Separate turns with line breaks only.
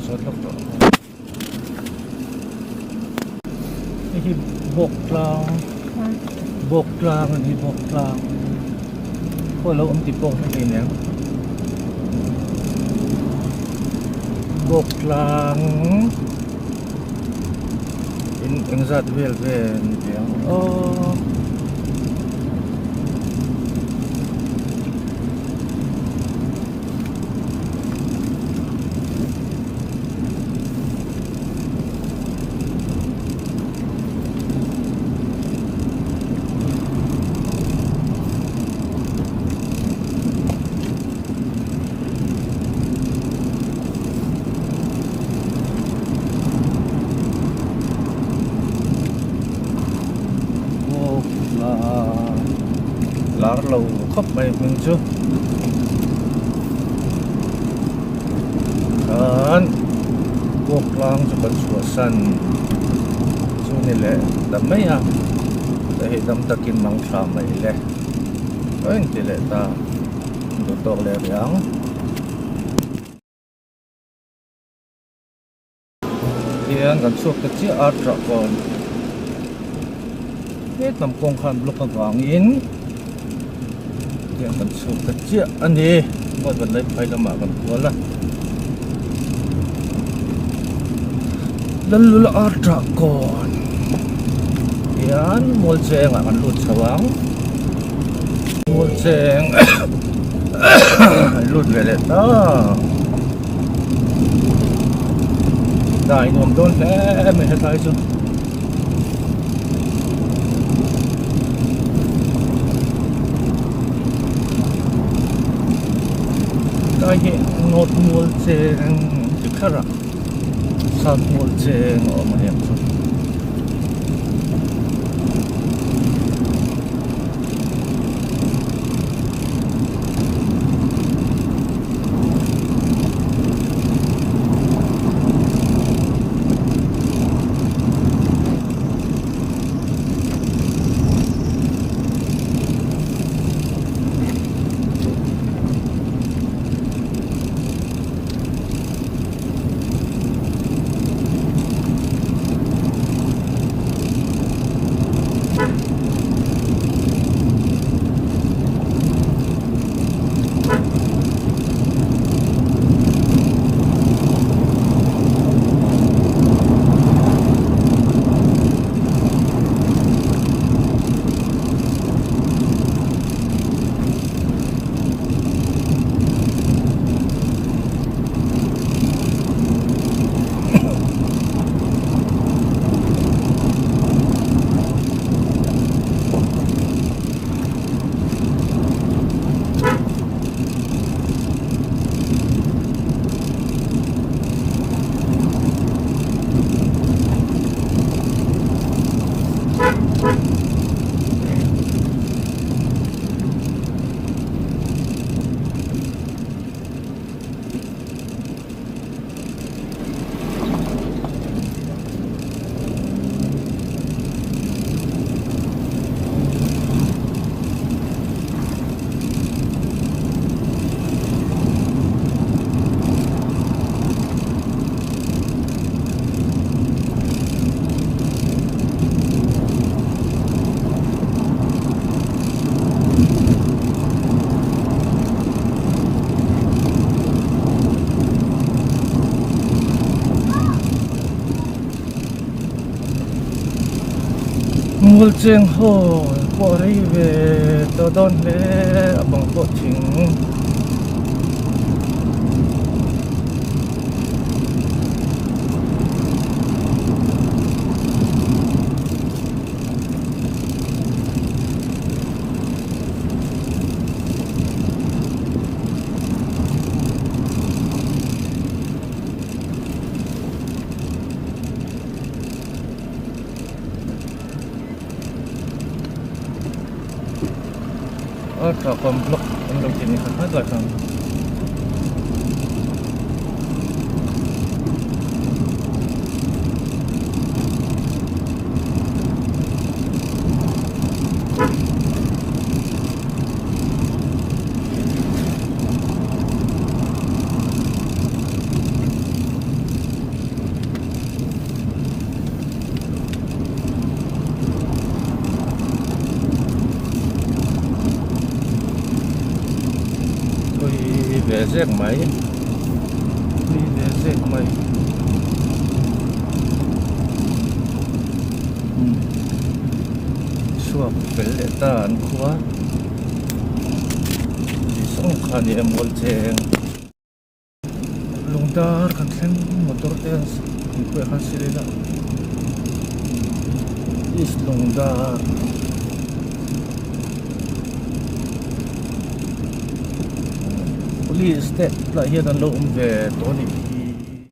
Zot lokนี่บกกลางอันนี้บกกลางพวกเราติดบกนั่นเองเนี่ยบกกลางเป็นสัตว์เวลเดียวlâu khóc mày mình chưa kan buộc lang cho bận sủa sân cho nên là đâm mấy à để đâm ta kim măng phàm mày lẹ anh thì lẹ ta đồ to lẹ riang hiện gần suốt cái chiếc art trọ còn hết tầm công khăn lúc còn vàng in hiện gần suốt cái chiếc anh đi mọi vấn đề phải làm mà còn quá là lalu ada kon yan mulceng akan lut sawang mulceng lut veleta dai nom don le me hetai so dai he not mulceng dikara sát một trên ở một điểm thôi. Mulceng ho ko ri ve to don le abang ko ching trọ komplek untuk jenis apa belakang về rét máy đi về rét máy suốt về lệ ta ăn quá đi xong khăn em muốn chèn lùng dar kan sen motor ten ko kan sila is lùng dar police te la hian an lo về to ni